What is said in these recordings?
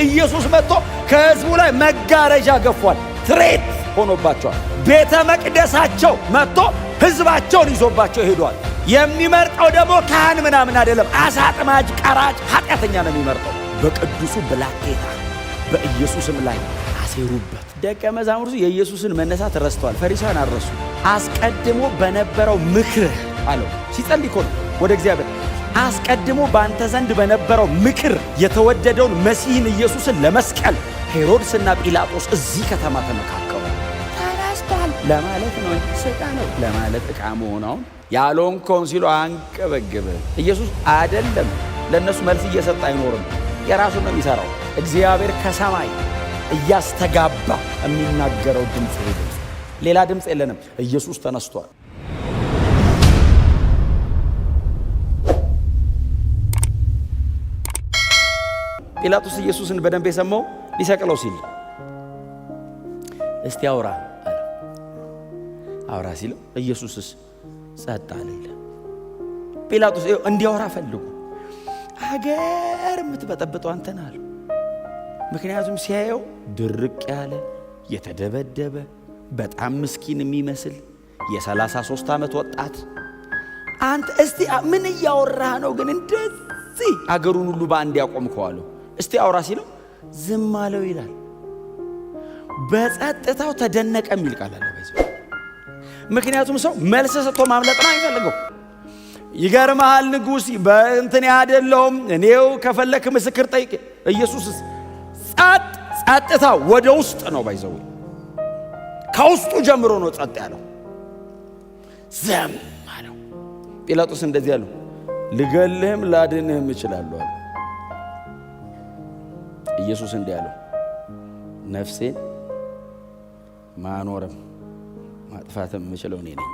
ኢየሱስ መጥቶ ከሕዝቡ ላይ መጋረጃ ገፏል። ትሬት ሆኖባቸዋል። ቤተ መቅደሳቸው መጥቶ ሕዝባቸውን ይዞባቸው ሄዷል። የሚመርጠው ደግሞ ካህን ምናምን አይደለም፣ አሳ አጥማጅ፣ ቀራጭ፣ ኃጢአተኛ ነው የሚመርጠው። በቅዱሱ ብላቴና በኢየሱስም ላይ አሴሩበት። ደቀ መዛሙርቱ የኢየሱስን መነሳት ረስተዋል። ፈሪሳውያን አልረሱ። አስቀድሞ በነበረው ምክር አለው። ሲጸልይ እኮ ነው ወደ እግዚአብሔር። አስቀድሞ በአንተ ዘንድ በነበረው ምክር የተወደደውን መሲህን ኢየሱስን ለመስቀል ሄሮድስና ጲላጦስ እዚህ ከተማ ተመካከሩ። ተነስቷል ለማለት ነው እንጂ ሥጋ ነው ለማለት ዕቃ መሆናውን ያልሆንከውን ሲሉ አንቀበግብ። ኢየሱስ አይደለም ለእነሱ መልስ እየሰጠ አይኖርም። የራሱን ነው የሚሠራው። እግዚአብሔር ከሰማይ እያስተጋባ የሚናገረው ድምፅ ይሄ ድምፅ፣ ሌላ ድምፅ የለንም። ኢየሱስ ተነስቷል። ጲላጦስ ኢየሱስን በደንብ የሰማው ሊሰቅለው ሲል እስቲ አውራ አለ። አውራ ሲለው ኢየሱስስ ጸጥ አለ ይላል። ጲላጦስ እንዲያወራ ፈልጉ። አገር የምትበጠብጠው አንተ ነህ አለው። ምክንያቱም ሲያየው ድርቅ ያለ የተደበደበ በጣም ምስኪን የሚመስል የ33 ዓመት ወጣት አንተ እስቲ ምን እያወራህ ነው ግን እንደዚህ አገሩን ሁሉ በአንድ ያቆምከው አለው። እስቲ አውራ ሲለው ዝም አለው ይላል። በጸጥታው ተደነቀ የሚል ቃል አለ። ምክንያቱም ሰው መልስ ሰጥቶ ማምለጥ ነው አይፈልገው። ይገርምሃል ንጉሥ በእንትን አይደለሁም እኔው ከፈለክ ምስክር ጠይቅ። ኢየሱስስ ጸጥታ ወደ ውስጥ ነው ባይዘው፣ ከውስጡ ጀምሮ ነው ጸጥ ያለው። ዝም አለው። ጲላጦስ እንደዚህ አለው፣ ልገልህም ላድንህም እችላለሁ አለ። ኢየሱስ እንዲህ አለው፣ ነፍሴን ማኖርም ማጥፋትም የምችለው እኔ ነኝ።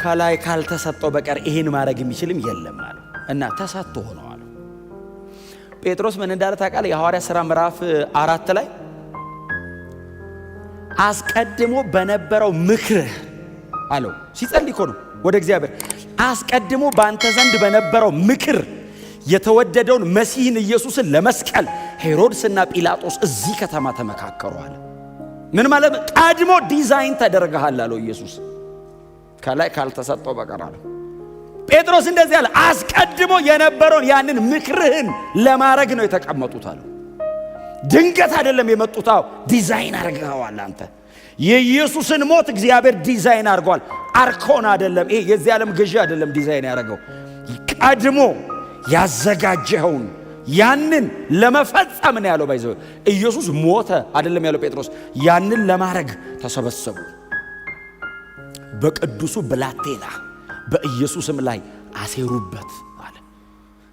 ከላይ ካልተሰጠው በቀር ይሄን ማድረግ የሚችልም የለም አለው እና ተሰጥቶ ሆነው አለው። ጴጥሮስ ምን እንዳለ ታውቃለህ? የሐዋርያ ሥራ ምዕራፍ 4 ላይ አስቀድሞ በነበረው ምክርህ አለው። ሲጸልይ እኮ ነው ወደ እግዚአብሔር። አስቀድሞ በአንተ ዘንድ በነበረው ምክር የተወደደውን መሲህን ኢየሱስን ለመስቀል ሄሮድስና ጲላጦስ እዚህ ከተማ ተመካከሩ አለ። ምን ማለት? ቀድሞ ዲዛይን ተደርገሃል አለው ኢየሱስ፣ ከላይ ካልተሰጠው በቀር አለው። ጴጥሮስ እንደዚህ አለ፣ አስቀድሞ የነበረውን ያንን ምክርህን ለማድረግ ነው የተቀመጡት አለው። ድንገት አይደለም የመጡት። ዲዛይን አድርገዋል አንተ። የኢየሱስን ሞት እግዚአብሔር ዲዛይን አድርጓል። አርኮን አይደለም፣ ይሄ የዚህ ዓለም ገዢ አይደለም ዲዛይን ያደረገው። ቀድሞ ያዘጋጀኸውን ያንን ለመፈጸም ነው ያለው። ባይዘው ኢየሱስ ሞተ አይደለም ያለው ጴጥሮስ፣ ያንን ለማድረግ ተሰበሰቡ። በቅዱሱ ብላቴና በኢየሱስም ላይ አሴሩበት አለ።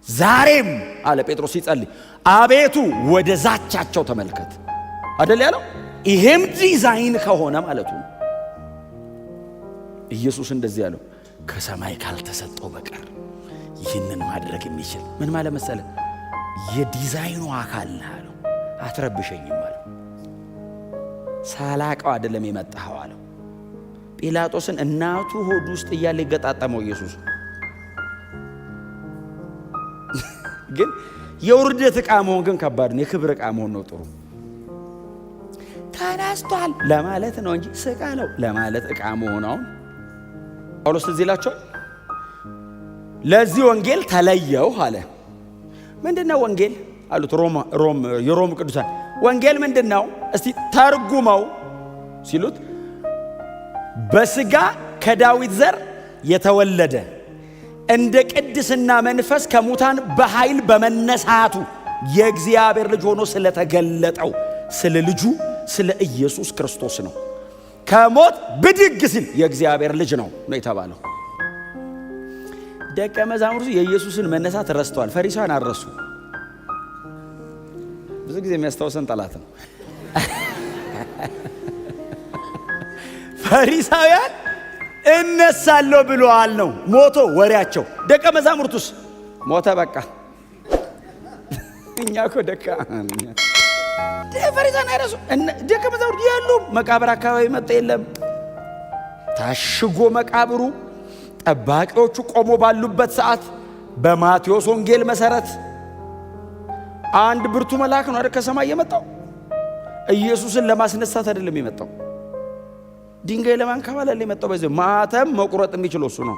ዛሬም አለ ጴጥሮስ ሲጸልይ፣ አቤቱ ወደ ዛቻቸው ተመልከት አይደል ያለው። ይሄም ዲዛይን ከሆነ ማለቱ ነው። ኢየሱስ እንደዚህ ያለው ከሰማይ ካልተሰጠው በቀር ይህንን ማድረግ የሚችል ምን ማለት መሰለ? የዲዛይኑ አካል ነው አለው። አትረብሸኝም አለው። ሳላቀው አይደለም የመጣኸው አለው። ጲላጦስን እናቱ ሆድ ውስጥ እያለ ይገጣጠመው ኢየሱስ ግን የውርደት ዕቃ መሆን ግን ከባድ ነው። የክብር ዕቃ መሆን ነው ጥሩ። ተነስቷል ለማለት ነው እንጂ ስቀለው ለማለት ዕቃ መሆናውን ጳውሎስ እዚህ ይላቸዋል። ለዚህ ወንጌል ተለየው አለ። ምንድነው ወንጌል አሉት የሮም ቅዱሳን። ወንጌል ምንድነው እስቲ ተርጉመው ሲሉት፣ በሥጋ ከዳዊት ዘር የተወለደ እንደ ቅድስና መንፈስ ከሙታን በኃይል በመነሳቱ የእግዚአብሔር ልጅ ሆኖ ስለተገለጠው ስለ ልጁ ስለ ኢየሱስ ክርስቶስ ነው። ከሞት ብድግ ሲል የእግዚአብሔር ልጅ ነው የተባለው። ደቀ መዛሙርቱ የኢየሱስን መነሳት ረስተዋል። ፈሪሳውያን አልረሱ። ብዙ ጊዜ የሚያስታውሰን ጠላት ነው። ፈሪሳውያን እነሳለሁ ብለዋል ነው ሞቶ ወሬያቸው። ደቀ መዛሙርቱስ ሞተ በቃ። እኛ እኮ ፈሪሳውያን አይረሱ። ደቀ መዛሙርቱ የሉም። መቃብር አካባቢ መጣ የለም። ታሽጎ መቃብሩ ጠባቂዎቹ ቆሞ ባሉበት ሰዓት በማቴዎስ ወንጌል መሰረት አንድ ብርቱ መልአክ ነው አይደል ከሰማይ የመጣው። ኢየሱስን ለማስነሳት አይደለም የመጣው፣ ድንጋይ ለማንከባለል የመጣው። በዚህ ማተም መቁረጥ የሚችለው እሱ ነው።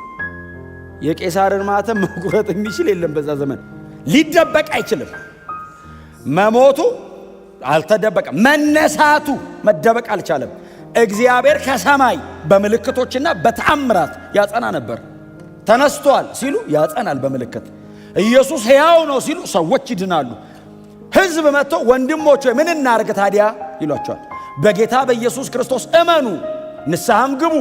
የቄሳርን ማተም መቁረጥ የሚችል የለም በዛ ዘመን። ሊደበቅ አይችልም። መሞቱ አልተደበቀም፣ መነሳቱ መደበቅ አልቻለም። እግዚአብሔር ከሰማይ በምልክቶችና በተአምራት ያጸና ነበር። ተነስቷል ሲሉ ያጸናል በምልክት። ኢየሱስ ሕያው ነው ሲሉ ሰዎች ይድናሉ። ሕዝብ መጥቶ ወንድሞች ምን እናርግ ታዲያ ይሏቸዋል። በጌታ በኢየሱስ ክርስቶስ እመኑ፣ ንስሐም ግቡ፣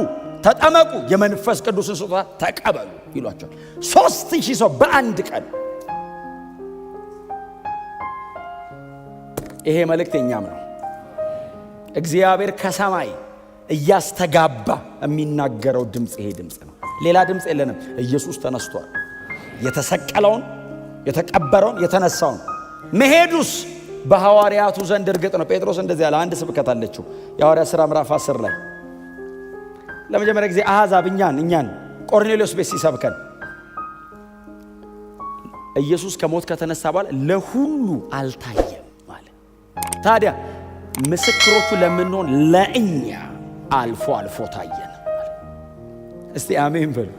ተጠመቁ፣ የመንፈስ ቅዱስን ስጦታ ተቀበሉ ይሏቸዋል። 3000 ሰው በአንድ ቀን። ይሄ መልእክት የኛም ነው። እግዚአብሔር ከሰማይ እያስተጋባ የሚናገረው ድምፅ ይሄ ድምፅ ነው። ሌላ ድምፅ የለንም። ኢየሱስ ተነስቷል። የተሰቀለውን፣ የተቀበረውን፣ የተነሳውን መሄዱስ በሐዋርያቱ ዘንድ እርግጥ ነው። ጴጥሮስ እንደዚህ ያለ አንድ ስብከት አለችው የሐዋርያት ሥራ ምዕራፍ 10 ላይ ለመጀመሪያ ጊዜ አሕዛብ እኛን ቆርኔሌዎስ ቤት ሲሰብከን ኢየሱስ ከሞት ከተነሳ በኋላ ለሁሉ አልታየም ማለት። ታዲያ ምስክሮቹ ለምንሆን ለእኛ አልፎ አልፎ ታየን። እስቲ አሜን በሉ።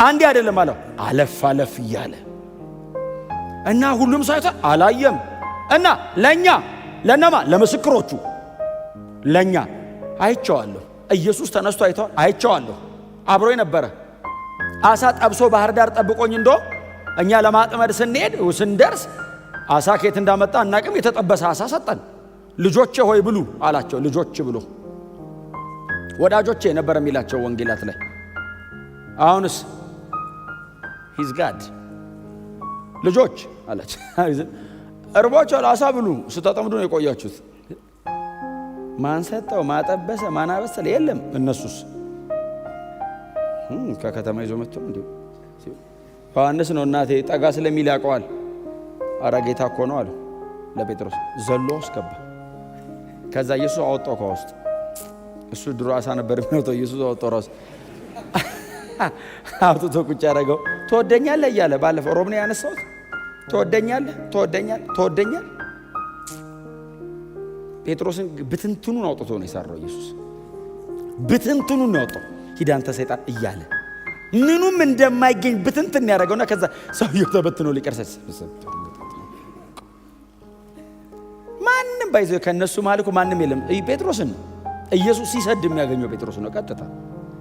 አንዴ አይደለም አለው፣ አለፍ አለፍ እያለ እና ሁሉም ሳይታ አላየም። እና ለኛ ለነማ ለምስክሮቹ ለኛ አይቼዋለሁ። ኢየሱስ ተነስቶ አይተዋል፣ አይቼዋለሁ። አብሮኝ ነበረ። አሳ ጠብሶ ባህር ዳር ጠብቆኝ እንዶ እኛ ለማጥመድ ስንደርስ አሳ ከየት እንዳመጣ እናቅም። የተጠበሰ አሳ ሰጠን። ልጆቼ ሆይ ብሉ አላቸው። ልጆች ብሉ፣ ወዳጆቼ ነበር የሚላቸው ወንጌላት ላይ። አሁንስ ሂዝ ጋድ ልጆች አላቸው። እርቧቸው አሳ ብሉ ስተጠምዱ ነው የቆያችሁት። ማን ሰጠው? ማጠበሰ? ማን አበሰለ? የለም። እነሱስ ከከተማ ይዞ መጥቶ እንዲሁ ዮሐንስ ነው እናቴ ጠጋ ስለሚል ያውቀዋል። አረ ጌታ እኮ ነው አለው ለጴጥሮስ። ዘሎ አስገባ። ከዛ ኢየሱስ አወጣው ከውስጥ። እሱ ድሮ አሳ ነበር የሚወጣው። ኢየሱስ አወጣው ራሱ አውጥቶ ቁጭ ያደረገው። ትወደኛለህ እያለ ባለፈው ሮብ ነው ያነሳሁት። ትወደኛለህ ጴጥሮስን ብትንትኑን አውጥቶ ነው የሰራው ኢየሱስ። ብትንትኑን ነው ያወጣው። ሂድ አንተ ሰይጣን እያለ ምኑም እንደማይገኝ ብትንትን ያደረገውና ከዛ ሰውየው ተበትኖ ሊቀርሰስ ማንም ባይዘው ከነሱ ማልኩ ማንም የለም። ጴጥሮስን ኢየሱስ ሲሰድ የሚያገኘው ጴጥሮስ ነው ቀጥታ።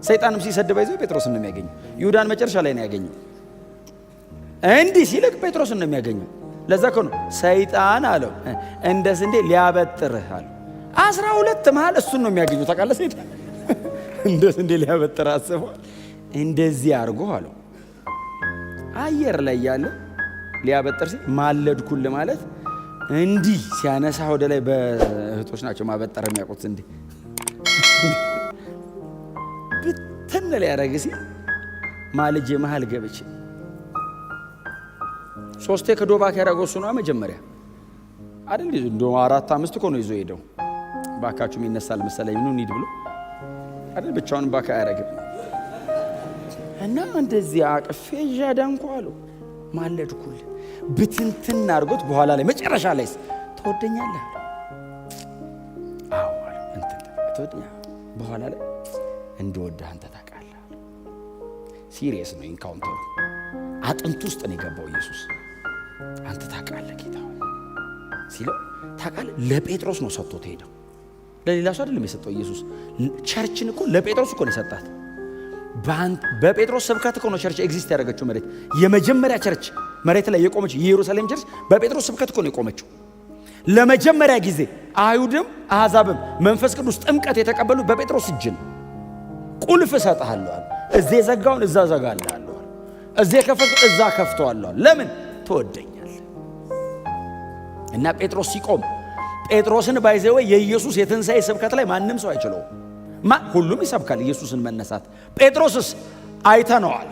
ሰይጣንም ሲሰድ ባይዘው ጴጥሮስን ነው የሚያገኘው። ይሁዳን መጨረሻ ላይ ነው ያገኘው። እንዲህ ሲልክ ጴጥሮስን ነው የሚያገኘው። ለዛ እኮ ነው ሰይጣን አለው እንደ ስንዴ ሊያበጥርህ አለው። 12 መሃል እሱን ነው የሚያገኘው። ታውቃለህ ሰይጣን እንደ ስንዴ ሊያበጥርህ አስበዋል። እንደዚህ አድርጎ አለው አየር ላይ ያለ ሊያበጥር ሲል ማለድኩል ማለት እንዲህ ሲያነሳ ወደ ላይ በእህቶች ናቸው ማበጠር የሚያውቁት። እንዲህ ብትን ሊያደርግ ሲል ማልጄ መሃል ገብቼ 3 ከዶባክ ያደረገው እሱ ነው መጀመሪያ አይደል? እንደ 4-5 እኮ ነው ይዞ ሄደው። ባካችሁም ይነሳል መሰለኝ ነው እንሂድ ብሎ አይደል? ብቻውን ባካ ያደረገ እና እንደዚህ አቅፌ ዣዳንኩ አለው ማለድኩል ብትንትን አድርጎት በኋላ ላይ መጨረሻ ላይ ትወደኛለህ? አዎ አለ። እንትን ትወደኛለህ? በኋላ ላይ እንደወደህ አንተ ታውቃለህ። ሲሪየስ ነው ኢንካውንተሩ። አጥንት ውስጥ ነው የገባው ኢየሱስ። አንተ ታውቃለህ ጌታ ሲለው ታውቃለህ። ለጴጥሮስ ነው ሰጥቶት ሄደው፣ ለሌላ ሰው አይደለም የሰጠው ኢየሱስ። ቸርችን እኮ ለጴጥሮስ እኮ ነው የሰጣት። በጴጥሮስ ስብከት እኮ ነው ቸርች ኤግዚስት ያደረገችው። መሬት የመጀመሪያ ቸርች መሬት ላይ የቆመችው የኢየሩሳሌም ቸርች በጴጥሮስ ስብከት እኮ ነው የቆመችው። ለመጀመሪያ ጊዜ አይሁድም አሕዛብም መንፈስ ቅዱስ ጥምቀት የተቀበሉ በጴጥሮስ እጅ ነው። ቁልፍ እሰጥሃለሁ አለ። እዚህ የዘጋውን እዛ ዘጋልሃለሁ አለ። እዚህ የከፈትኩት እዛ ከፍተዋለሁ አለ። ለምን? ትወደኛለህ። እና ጴጥሮስ ሲቆም ጴጥሮስን ባይዘው የኢየሱስ የትንሣኤ ስብከት ላይ ማንም ሰው አይችለውም። ሁሉም ይሰብካል ኢየሱስን መነሳት። ጴጥሮስስ አይተነዋል።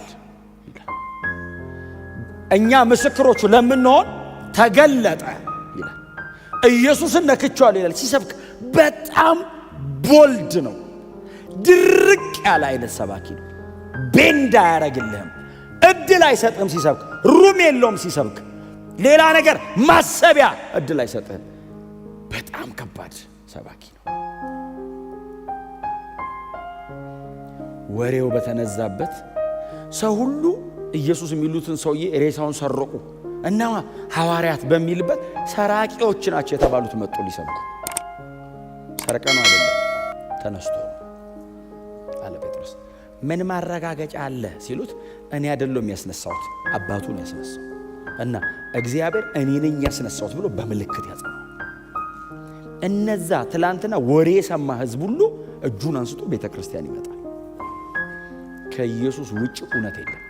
እኛ ምስክሮቹ ለምንሆን ተገለጠ ይላል። ኢየሱስን ነክቼዋለሁ ይላል ሲሰብክ። በጣም ቦልድ ነው። ድርቅ ያለ አይነት ሰባኪ ነው። ቤንድ አያረግልህም። እድል አይሰጥም ሲሰብክ። ሩም የለውም ሲሰብክ። ሌላ ነገር ማሰቢያ እድል አይሰጥህም። በጣም ከባድ ሰባኪ ነው። ወሬው በተነዛበት ሰው ሁሉ ኢየሱስ የሚሉትን ሰውዬ ሬሳውን ሰረቁ እና ሐዋርያት በሚልበት ሰራቂዎች ናቸው የተባሉት መጡ ሊሰብኩ። ሰረቀ ነው አይደለም ተነስቶ አለ ጴጥሮስ። ምን ማረጋገጫ አለ ሲሉት እኔ አይደለም ያስነሳሁት አባቱ ነው ያስነሳው እና እግዚአብሔር እኔ ነኝ ያስነሳሁት ብሎ በምልክት ያጸናው። እነዛ ትላንትና ወሬ የሰማ ህዝብ ሁሉ እጁን አንስቶ ቤተክርስቲያን ይመጣል። ከኢየሱስ ውጭ እውነት የለም።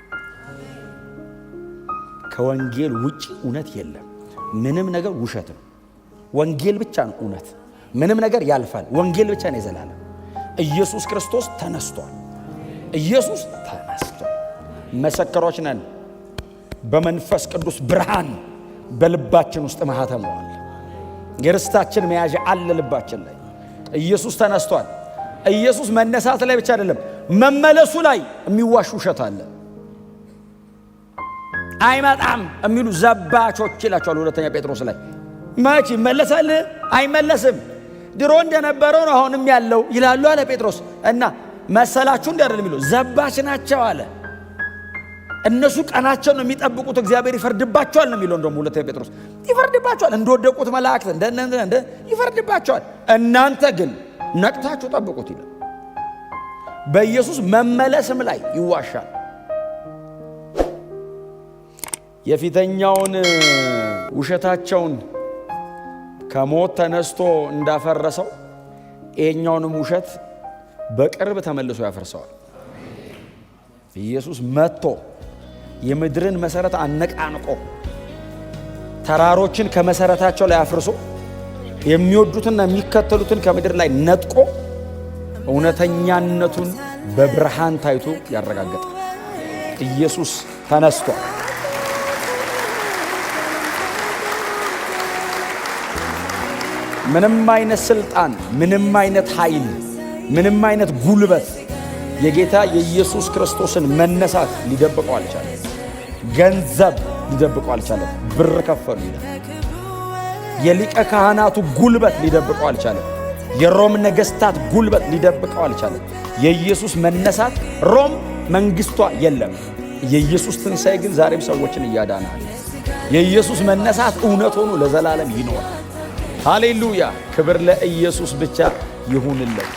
ከወንጌል ውጭ እውነት የለም። ምንም ነገር ውሸት ነው። ወንጌል ብቻ ነው እውነት። ምንም ነገር ያልፋል። ወንጌል ብቻ ነው የዘላለም። ኢየሱስ ክርስቶስ ተነስቷል። ኢየሱስ ተነስቷል። መሰከሮች ነን። በመንፈስ ቅዱስ ብርሃን በልባችን ውስጥ ማህተም ሆኗል። የርስታችን መያዣ አለ ልባችን ላይ። ኢየሱስ ተነስቷል። ኢየሱስ መነሳት ላይ ብቻ አይደለም፣ መመለሱ ላይ የሚዋሽ ውሸት አለ። አይመጣም የሚሉ ዘባቾች ይላቸዋል ሁለተኛ ጴጥሮስ ላይ። መቼ ይመለሳል? አይመለስም። ድሮ እንደነበረው ነው አሁንም ያለው ይላሉ አለ ጴጥሮስ። እና መሰላችሁ እንደ አይደለም የሚሉ ዘባች ናቸው አለ። እነሱ ቀናቸው ነው የሚጠብቁት፣ እግዚአብሔር ይፈርድባቸዋል ነው የሚለው። እንደውም ሁለተኛ ጴጥሮስ ይፈርድባቸዋል፣ እንደወደቁት መላእክት እንደ ይፈርድባቸዋል። እናንተ ግን ነቅታችሁ ጠብቁት ይላል። በኢየሱስ መመለስም ላይ ይዋሻል። የፊተኛውን ውሸታቸውን ከሞት ተነስቶ እንዳፈረሰው ይሄኛውንም ውሸት በቅርብ ተመልሶ ያፈርሰዋል። ኢየሱስ መጥቶ የምድርን መሰረት አነቃንቆ ተራሮችን ከመሰረታቸው ላይ አፍርሶ የሚወዱትና የሚከተሉትን ከምድር ላይ ነጥቆ እውነተኛነቱን በብርሃን ታይቶ ያረጋግጣል። ኢየሱስ ተነስቷል። ምንም አይነት ስልጣን፣ ምንም አይነት ኃይል፣ ምንም አይነት ጉልበት የጌታ የኢየሱስ ክርስቶስን መነሳት ሊደብቀው አልቻለም። ገንዘብ ሊደብቀው አልቻለም። ብር ከፈሉ ይላል። የሊቀ ካህናቱ ጉልበት ሊደብቀው አልቻለም። የሮም ነገስታት ጉልበት ሊደብቀው አልቻለም። የኢየሱስ መነሳት ሮም መንግስቷ የለም። የኢየሱስ ትንሣኤ ግን ዛሬም ሰዎችን እያዳናል። የኢየሱስ መነሳት እውነት ሆኖ ለዘላለም ይኖራል። ሃሌሉያ! ክብር ለኢየሱስ ብቻ ይሁንለት።